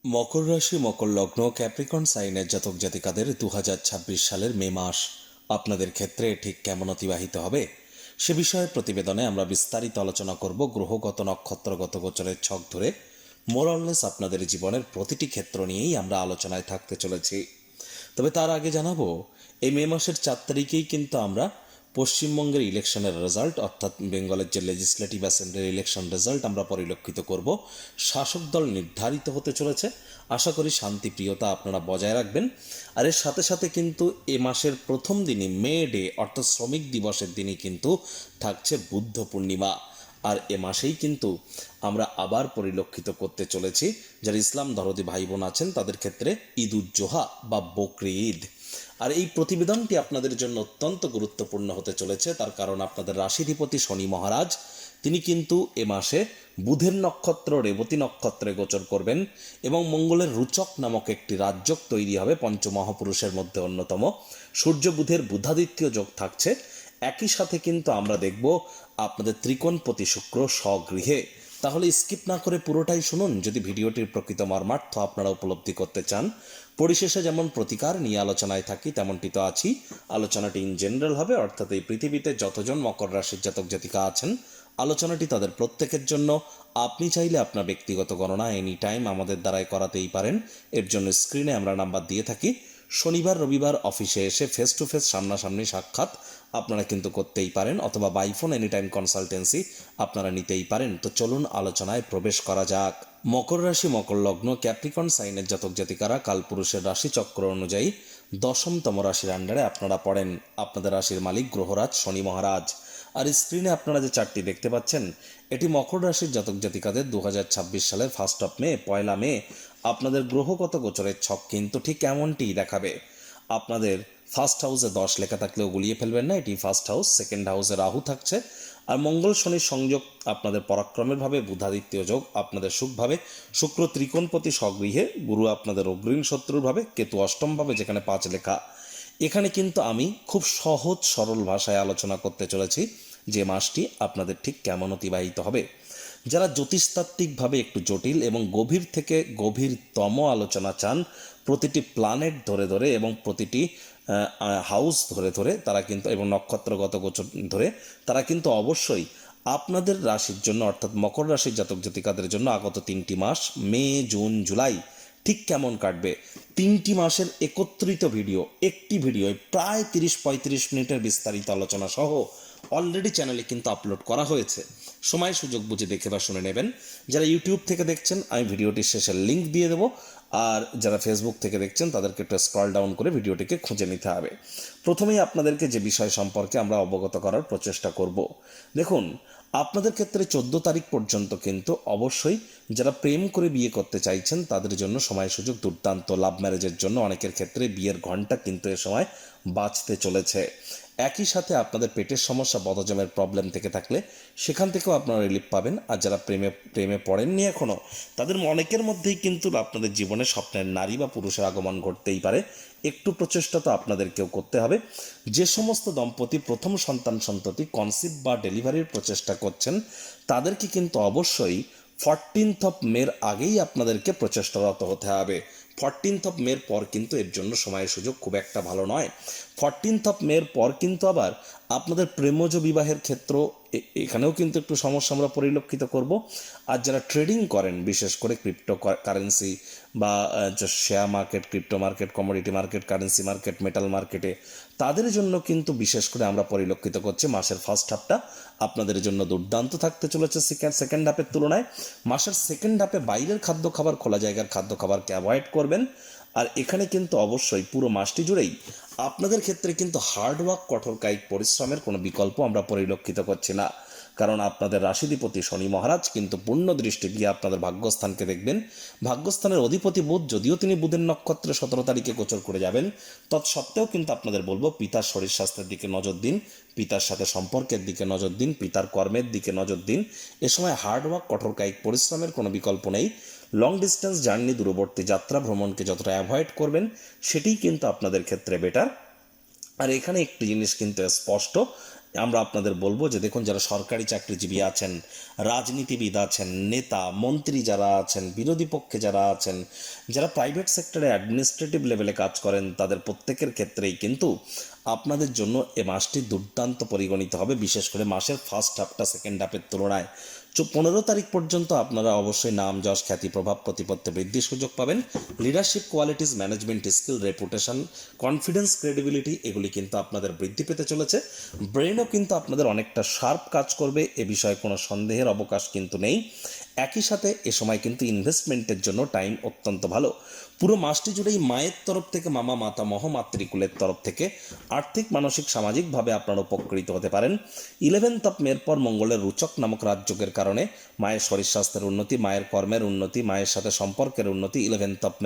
মকর রাশি, মকর লগ্ন, ক্যাপ্রিকন সাইনের জাতক জাতিকাদের 2026 সালের মে মাস আপনাদের ক্ষেত্রে ঠিক কেমন অতিবাহিত হবে সে বিষয়ে প্রতিবেদনে আমরা বিস্তারিত আলোচনা করব। গ্রহগত নক্ষত্রগত গোচরের ছক ধরে মোরাললেস আপনাদের জীবনের প্রতিটি ক্ষেত্র নিয়েই আমরা আলোচনায় থাকতে চলেছি। তবে তার আগে জানাবো, এই মে মাসের 4 তারিখেই কিন্তু আমরা পশ্চিমবঙ্গের ইলেকশনের রেজাল্ট, অর্থাৎ বেঙ্গলের যে লেজিসলেটিভ অ্যাসেম্বলির ইলেকশন রেজাল্ট আমরা পরিলক্ষিত করব। শাসক দল নির্ধারিত হতে চলেছে। আশা করি শান্তিপ্রিয়তা আপনারা বজায় রাখবেন। আর এর সাথে সাথে কিন্তু এ মাসের প্রথম দিনই মে ডে অর্থাৎ শ্রমিক দিবসের দিনই কিন্তু থাকছে বুদ্ধ পূর্ণিমা। আর এ মাসেই কিন্তু আমরা আবার পরিলক্ষিত করতে চলেছি যারা ইসলাম দরদি ভাই বোন আছেন তাদের ক্ষেত্রে ঈদ উজ জোহা বা বকরি ঈদ। আর এই প্রতিবেদনটি আপনাদের জন্য অত্যন্ত গুরুত্বপূর্ণ হতে চলেছে, তার কারণ আপনাদের রাশিধিপতি শনি মহারাজ তিনি কিন্তু এ মাসে বুধের নক্ষত্র রেবতী নক্ষত্রে গোচর করবেন এবং মঙ্গলের রুচক নামক একটি রাজযোগ তৈরি হবে, পঞ্চমহাপুরুষের মধ্যে অন্যতম। সূর্য বুধের বুধাদিত্য যোগ থাকছে। একই সাথে কিন্তু আমরা দেখব আপনাদের ত্রিকোণপতি শুক্র স্বগৃহে। তাহলে স্কিপ না করে পুরোটাই শুনুন যদি ভিডিওটির প্রকৃত মর্মার্থ আপনারা উপলব্ধি করতে চান। পরিশেষে যেমন প্রতিকার নিয়ে আলোচনায় থাকি তেমনটি তো আছি। আলোচনাটি ইন জেনারেল হবে, অর্থাৎ এই পৃথিবীতে যতজন মকর রাশির জাতক জাতিকা আছেন আলোচনাটি তাদের প্রত্যেকের জন্য। আপনি চাইলে আপনার ব্যক্তিগত গণনা এনি টাইম আমাদের দ্বারাই করাতেই পারেন। এর জন্য স্ক্রিনে আমরা নাম্বার দিয়ে থাকি। শনিবার রবিবার অফিসে এসে ফেস টু ফেস সামনাসামনি সাক্ষাৎ আপনারা কিন্তু করতেই পারেন, অথবা বাইফোন এনি টাইম কনসালটেন্সি আপনারা নিতেই পারেন। তো চলুন আলোচনায় প্রবেশ করা যাক। মকর রাশি, মকর লগ্ন, ক্যাপ্রিকন সাইনের জাতক জাতিকারা কালপুরুষের রাশিচক্র অনুযায়ী দশমতম রাশির আন্ডারে আপনারা পড়েন। আপনাদের রাশির মালিক গ্রহরাজ শনি মহারাজ। আর স্ক্রিনে আপনারা যে চার্টটি দেখতে পাচ্ছেন এটি মকর রাশির জাতক জাতিকাদের 2026 সালের 1 মে, 1 মে আপনাদের গ্রহগত গোচরের ছক কিন্তু ঠিক এমনটিই দেখাবে। আপনাদের ফার্স্ট হাউসে 10 লেখা থাকলেও গুলিয়ে ফেলবেন না, এটি ফার্স্ট হাউস। সেকেন্ড হাউসে রাহু থাকছে। আর মঙ্গল শনির সংযোগ আপনাদের পরাক্রমের ভাবে, বুধাদিত্য যোগ আপনাদের সুখভাবে, শুক্র ত্রিকোণপতি স্বগৃহে, গুরু আপনাদের অগ্রীণ শত্রুর ভাবে, কেতু অষ্টম ভাবে যেখানে 5 লেখা। এখানে কিন্তু আমি খুব সহজ সরল ভাষায় আলোচনা করতে চলেছি যে মাসটি আপনাদের ঠিক কেমন অতিবাহিত হবে। যারা জ্যোতিষতাত্ত্বিকভাবে একটু জটিল এবং গভীর থেকে গভীরতম আলোচনা চান, প্রতিটি প্ল্যানেট ধরে ধরে এবং প্রতিটি হাউস ধরে ধরে তারা কিন্তু, এবং নক্ষত্রগত গোচর ধরে তারা কিন্তু অবশ্যই আপনাদের রাশির জন্য, অর্থাৎ মকর রাশির জাতক জাতিকাদের জন্য আগত 3টি মাস মে, জুন, জুলাই ঠিক কেমন কাটবে, 3টি মাসের একত্রিত ভিডিও, একটি ভিডিওয় প্রায় 30-35 মিনিটের বিস্তারিত আলোচনা সহ অলরেডি চ্যানেলে কিন্তু আপলোড করা হয়েছে। সময় সুযোগ বুঝে দেখে বা শুনে নেবেন। যারা ইউটিউব থেকে দেখছেন আমি ভিডিওটির শেষে লিঙ্ক দিয়ে দেবো, আর যারা ফেসবুক থেকে দেখছেন তাদেরকে একটু স্ক্রল ডাউন করে ভিডিওটিকে খুঁজে নিতে হবে। প্রথমেই আপনাদেরকে যে বিষয় সম্পর্কে আমরা অবগত করার প্রচেষ্টা করব। দেখুন, আপনাদের ক্ষেত্রে 14 তারিখ পর্যন্ত কিন্তু অবশ্যই যারা প্রেম করে বিয়ে করতে চাইছেন তাদের জন্য সময় সুযোগ দুর্দান্ত। লাভ ম্যারেজের জন্য অনেকের ক্ষেত্রে বিয়ের ঘন্টা কিন্তু এ সময় বাজতে চলেছে। একই সাথে আপনাদের পেটের সমস্যা, বদহজমের প্রবলেম থেকে থাকলে সেখান থেকেও আপনারা রিলিফ পাবেন। আর যারা প্রেমে পড়েননি এখনও, তাদের অনেকের মধ্যেই কিন্তু আপনাদের জীবনে স্বপ্নের নারী বা পুরুষের আগমন ঘটতেই পারে। একটু প্রচেষ্টা তো আপনাদেরকেও করতে হবে। যে সমস্ত দম্পতি প্রথম সন্ততি কনসিভ বা ডেলিভারির প্রচেষ্টা করছেন তাদেরকে কিন্তু অবশ্যই 14 মের আগেই আপনাদেরকে প্রচেষ্টারত হতে হবে। 14 মের পর কিন্তু এর জন্য সময়ের সুযোগ খুব একটা ভালো নয়। 14 মের পর কিন্তু আবার আপনাদের প্রেমজ বিবাহের ক্ষেত্র, এখানেও কিন্তু একটু সমস্যা আমরা পরিলক্ষিত করব। আর যারা ট্রেডিং করেন, বিশেষ করে ক্রিপ্টো কারেন্সি বা share market, crypto market, commodity market, currency market, metal মার্কেটে, তাদের জন্য কিন্তু বিশেষ করে আমরা পরিলক্ষিত করছি মাসের ফার্স্ট হাফটা আপনাদের জন্য দুর্দান্ত থাকতে চলেছে সেকেন্ড হাফের তুলনায়। মাসের সেকেন্ড হাফে বাইরের খাদ্য খাবার, খোলা জায়গার খাদ্য খাবারকে অ্যাভয়েড করবেন। আর এখানে কিন্তু অবশ্যই পুরো মাসটি জুড়েই আপনাদের ক্ষেত্রে কিন্তু হার্ডওয়ার্ক, কঠোর কায়িক পরিশ্রমের কোনো বিকল্প আমরা পরিলক্ষিত করছি না। কারণ আপনাদের রাশিধিপতি শনি মহারাজ কিন্তু পূর্ণ দৃষ্টি দিয়ে আপনাদের ভাগ্যস্থানকে দেখবেন। ভাগ্যস্থানের অধিপতি বুধ, যদিও তিনি বুধের নক্ষত্রে 17 তারিখে গোচর করে যাবেন, তৎসত্ত্বেও কিন্তু আপনাদের বলবো পিতার শরীর স্বাস্থ্যের দিকে নজর দিন, পিতার সাথে সম্পর্কের দিকে নজর দিন, পিতার কর্মের দিকে নজর দিন। এ সময় হার্ডওয়ার্ক, কঠোর কায়িক পরিশ্রমের কোনো বিকল্প নেই। লং ডিস্টেন্স জার্নি, দূরবর্তী যাত্রা ভ্রমণকে যতটা অ্যাভয়েড করবেন সেটিই কিন্তু আপনাদের ক্ষেত্রে বেটার। আর এখানে একটি জিনিস কিন্তু স্পষ্ট, আমরা আপনাদের বলবো যে দেখুন, যারা সরকারি চাকরিজীবী আছেন, রাজনীতিবিদ আছেন, নেতা মন্ত্রী যারা আছেন, বিরোধী পক্ষে যারা আছেন, যারা প্রাইভেট সেক্টরে অ্যাডমিনিস্ট্রেটিভ লেভেলে কাজ করেন, তাদের প্রত্যেকের ক্ষেত্রেই কিন্তু আপনাদের জন্য এ মাসটি দুর্দান্ত পরিগণিত হবে। বিশেষ করে মাসের ফার্স্ট হাফটা সেকেন্ড হাফের তুলনায় 15 তারিখ পর্যন্ত আপনারা অবশ্যই নাম, যশ, খ্যাতি, প্রভাব, প্রতিপত্তি বৃদ্ধির সুযোগ পাবেন। Leadership qualities, management skill, reputation, confidence, credibility এগুলি কিন্তু আপনাদের বৃদ্ধি পেতে চলেছে। ব্রেনও কিন্তু আপনাদের অনেকটা শার্প কাজ করবে, এ বিষয়ে কোনো সন্দেহের অবকাশ কিন্তু নেই। একই সাথে এ সময় কিন্তু ইনভেস্টমেন্টের জন্য টাইম অত্যন্ত ভালো। পুরো মাসটি জুড়েই মায়ের তরফ থেকে, মামা, মাতামহ, মাতৃকুলের তরফ থেকে আর্থিক, মানসিক, সামাজিকভাবে আপনারা উপকৃত হতে পারেন। 11 মের পর মঙ্গলের রুচক নামক রাজযোগের কারণে মায়ের শরীর স্বাস্থ্যের উন্নতি, মায়ের কর্মের উন্নতি, মায়ের সাথে সম্পর্কের উন্নতি 11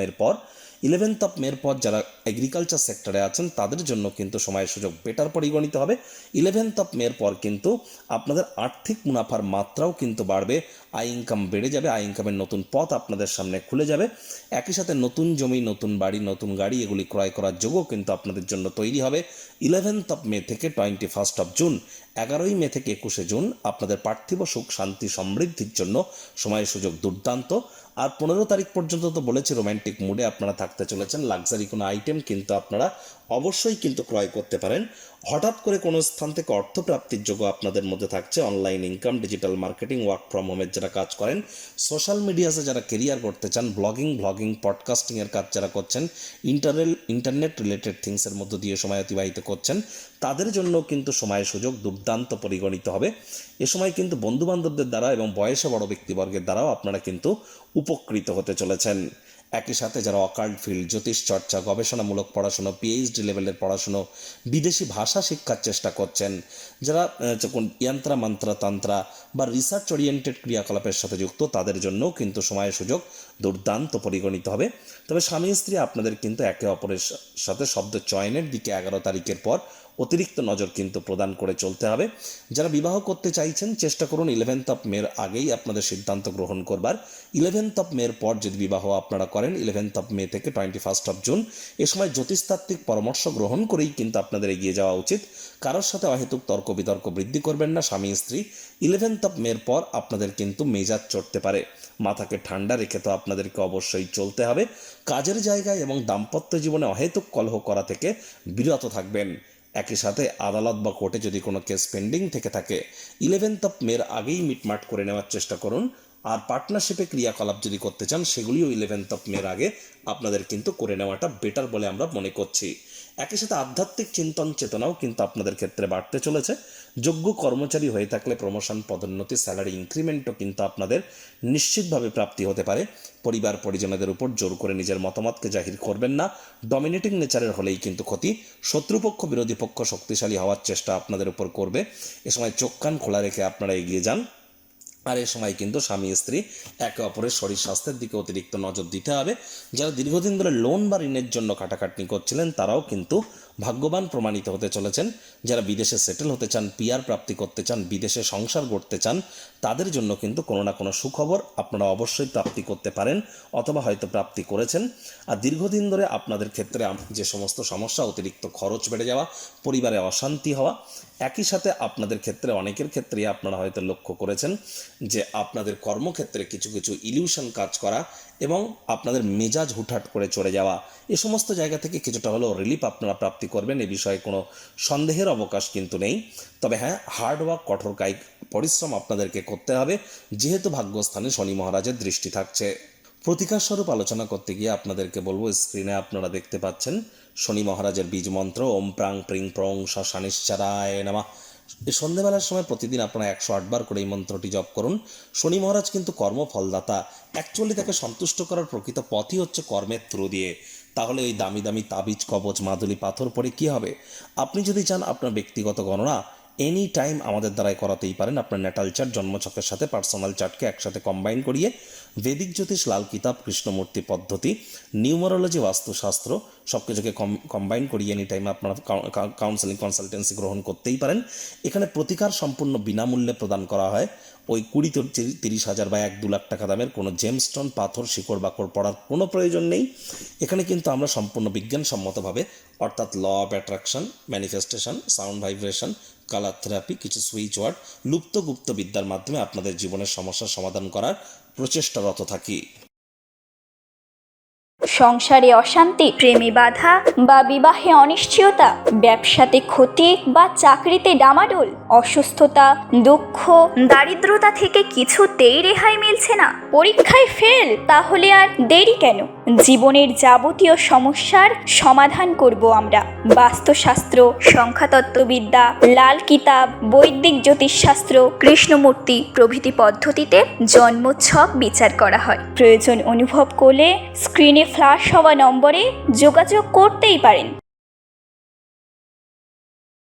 মের পর যারা এগ্রিকালচার সেক্টরে আছেন তাদের জন্য কিন্তু সময়ের সুযোগ বেটার পরিগণিত হবে। 11 মের পর কিন্তু আপনাদের আর্থিক মুনাফার মাত্রাও কিন্তু বাড়বে, আয় ইনকাম বেড়ে যাবে, আয় ইনকামের নতুন পথ আপনাদের সামনে খুলে যাবে। একই সাথে নতুন জমি, নতুন বাড়ি, নতুন গাড়ি এগুলি ক্রয় করার যোগও কিন্তু আপনাদের জন্য তৈরি হবে। 11 মে থেকে 21 জুন, 11 মে থেকে 21 জুন আপনাদের পার্থিব সুখ, শান্তি, সমৃদ্ধির জন্য সময়ের সুযোগ দুর্দান্ত। আর 15 তারিখ পর্যন্ত তো বলেছি রোম্যান্টিক মুডে আপনারা থাকতে চলেছেন। লাক্সারি কোনো আইটেম কিন্তু আপনারা অবশ্যই কিন্তু ক্রয় করতে পারেন। হঠাৎ করে কোনো স্থান থেকে অর্থ প্রাপ্তির যোগ্য আপনাদের মধ্যে থাকছে। Online income, digital marketing, work from হোমের যারা কাজ করেন, সোশ্যাল মিডিয়াতে যারা কেরিয়ার করতে চান, ব্লগিং, পডকাস্টিংয়ের কাজ যারা করছেন, ইন্টারনেট রিলেটেড থিংসের মধ্য দিয়ে সময় অতিবাহিত করছেন, তাদের জন্য কিন্তু সময়ের সুযোগ দুর্দান্ত পরিগণিত হবে। এ সময় কিন্তু বন্ধুবান্ধবদের দ্বারা এবং বয়সে বড় ব্যক্তিবর্গের দ্বারাও আপনারা কিন্তু উপকৃত হতে চলেছেন। একই সাথে যারা অকাল্ট ফিল্ড, জ্যোতিষ চর্চা, গবেষণামূলক পড়াশুনো, পিএইচডি লেভেলের পড়াশুনো, বিদেশি ভাষা শিক্ষার চেষ্টা করছেন, যারা যন্ত্রা, মন্ত্রা, তন্ত্রা বা রিসার্চ ওরিয়েন্টেড ক্রিয়াকলাপের সাথে যুক্ত, তাদের জন্যও কিন্তু সময়ের সুযোগ দুর্দান্ত পরিগণিত হবে। তবে স্বামী স্ত্রী আপনাদের কিন্তু একে অপরের সাথে শব্দ চয়নের দিকে 11 তারিখের পর অতিরিক্ত নজর কিন্তু প্রদান করে চলতে হবে। যারা বিবাহ করতে চাইছেন চেষ্টা করুন 11 মের আগেই আপনাদের সিদ্ধান্ত গ্রহণ করবার। 11 মের পর যদি বিবাহ আপনারা করেন 11 মে থেকে 21 জুন, এ সময় জ্যোতিষতাত্ত্বিক পরামর্শ গ্রহণ করেই কিন্তু আপনাদের এগিয়ে যাওয়া উচিত। কারোর সাথে অহেতুক তর্ক বিতর্ক বৃদ্ধি করবেন না। স্বামী স্ত্রী 11 মের পর আপনাদের কিন্তু মেজাজ চড়তে পারে, মাথাকে ঠান্ডা রেখে তো আপনাদেরকে অবশ্যই চলতে হবে। কাজের জায়গায় এবং দাম্পত্য জীবনে অহেতুক কলহ করা থেকে বিরত থাকবেন। একই সাথে আদালত বা কোর্টে যদি কোনো কেস পেন্ডিং থেকে থাকে 11 মের আগেই মিটমাট করে নেওয়ার চেষ্টা করুন। আর পার্টনারশিপে ক্রিয়াকলাপ যদি করতে চান সেগুলিও 11 মের আগে আপনাদের কিন্তু করে নেওয়াটা বেটার বলে আমরা মনে করছি। একই সাথে আধ্যাত্মিক চিন্তন চেতনাও কিন্তু আপনাদের ক্ষেত্রে বাড়তে চলেছে। যোগ্য কর্মচারী হয়ে থাকলে প্রমোশন, পদোন্নতি, স্যালারি ইনক্রিমেন্টও কিন্তু আপনাদের নিশ্চিতভাবে প্রাপ্তি হতে পারে। পরিবার পরিজনদের উপর জোর করে নিজের মতামতকে জাহির করবেন না। ডমিনেটিং নেচারের হলেই কিন্তু ক্ষতি। শত্রুপক্ষ, বিরোধী পক্ষ শক্তিশালী হওয়ার চেষ্টা আপনাদের উপর করবে। এ সময় চোখ কান খোলা রেখে আপনারা এগিয়ে যান। আর এ সময় কিন্তু স্বামী স্ত্রী একে অপরের শরীর স্বাস্থ্যের দিকে অতিরিক্ত নজর দিতে হবে। যারা দীর্ঘদিন ধরে লোন বা ঋণের জন্য খাটাখাটনি করছিলেন তারাও কিন্তু ভাগ্যবান প্রমাণিত হতে চলেছেন। যারা বিদেশে সেটেল হতে চান, পিআর প্রাপ্তি করতে চান, বিদেশে সংসার গড়তে চান, তাদের জন্য কিন্তু কোনো না কোনো সুখবর আপনারা অবশ্যই প্রাপ্তি করতে পারেন অথবা হয়তো প্রাপ্তি করেছেন। আর দীর্ঘদিন ধরে আপনাদের ক্ষেত্রে যে সমস্ত সমস্যা, অতিরিক্ত খরচ বেড়ে যাওয়া, পরিবারে অশান্তি হওয়া, একই সাথে আপনাদের ক্ষেত্রে অনেকের ক্ষেত্রেই আপনারা হয়তো লক্ষ্য করেছেন যে আপনাদের কর্মক্ষেত্রে কিছু কিছু ইলিউশন কাজ করা এবং আপনাদের মেজাজ হুটহাট করে চড়ে যাওয়া, এ সমস্ত জায়গা থেকে কিছুটা হলেও রিলিফ আপনারা প্রাপ্তি করবেন। এ বিষয়ে কোনো সন্দেহের অবকাশ কিন্তু নেই। তবে হ্যাঁ, হার্ডওয়ার্ক, কঠোর কায়িক পরিশ্রম আপনাদেরকে করতে হবে, যেহেতু ভাগ্যস্থানে শনি মহারাজের দৃষ্টি থাকছে। প্রতিকার স্বরূপ আলোচনা করতে গিয়ে আপনাদেরকে বলবো, স্ক্রিনে আপনারা দেখতে পাচ্ছেন শনি মহারাজের বীজ মন্ত্র ওম প্রাং প্রিং প্রং শনিশ্চরায় নমঃ। এই সন্ধ্যেবেলার সময় প্রতিদিন আপনারা 108 বার করে এই মন্ত্রটি জপ করুন। শনি মহারাজ কিন্তু কর্মফলদাতা। অ্যাকচুয়ালি তাকে সন্তুষ্ট করার প্রকৃত পথই হচ্ছে কর্মের থ্রু দিয়ে। তাহলে এই দামি দামি তাবিজ, কবচ, মাদুলি, পাথর পরে কি হবে? আপনি যদি চান আপনার ব্যক্তিগত গণনা এনি টাইম আমাদের দ্বারাই করাতেই পারেন। আপনার ন্যাটাল চার্ট, জন্মছকের সাথে পার্সোনাল চার্টকে একসাথে কম্বাইন করিয়ে বৈদিক জ্যোতিষ, লাল কিতাব, কৃষ্ণমূর্তি পদ্ধতি, নিউমারোলজি, বাস্তুশাস্ত্র সব কিছুকে কম্বাইন করিয়ে এনি টাইম আপনারা কাউন্সেলিং কনসালটেন্সি গ্রহণ করতেই পারেন। এখানে প্রতিকার সম্পূর্ণ বিনামূল্যে প্রদান করা হয়। ওই 20-30 হাজার বা 1-2 লাখ টাকা দামের কোনো জেমস্টোন, পাথর, শিকড় বাকড় পড়ার কোনো প্রয়োজন নেই। এখানে কিন্তু আমরা সম্পূর্ণ বিজ্ঞানসম্মতভাবে, অর্থাৎ law of attraction, manifestation, sound vibration, colour therapy, কিছু সুইচ ওয়ার্ড, লুপ্ত গুপ্ত বিদ্যার মাধ্যমে আপনাদের জীবনের সমস্যার সমাধান করার প্রচেষ্টারত থাকি। সংসারে অশান্তি, প্রেমে বাধা বা বিবাহে অনিশ্চয়তা, ব্যবসাতে ক্ষতি বা চাকরিতে ডামাডোল, অসুস্থতা, দুঃখ, দারিদ্রতা থেকে কিছুতেই রেহাই মিলছে না, পরীক্ষায় ফেল, তাহলে আর দেরি কেন? জীবনের যাবতীয় সমস্যার সমাধান করব আমরা। বাস্তুশাস্ত্র, সংখ্যাতত্ত্ববিদ্যা, লাল কিতাব, বৈদিক জ্যোতিষশাস্ত্র, কৃষ্ণমূর্তি প্রভৃতি পদ্ধতিতে জন্মছক বিচার করা হয়। প্রয়োজন অনুভব করলে স্ক্রিনে ফ্ল্যাশ হওয়া নম্বরে যোগাযোগ করতেই পারেন।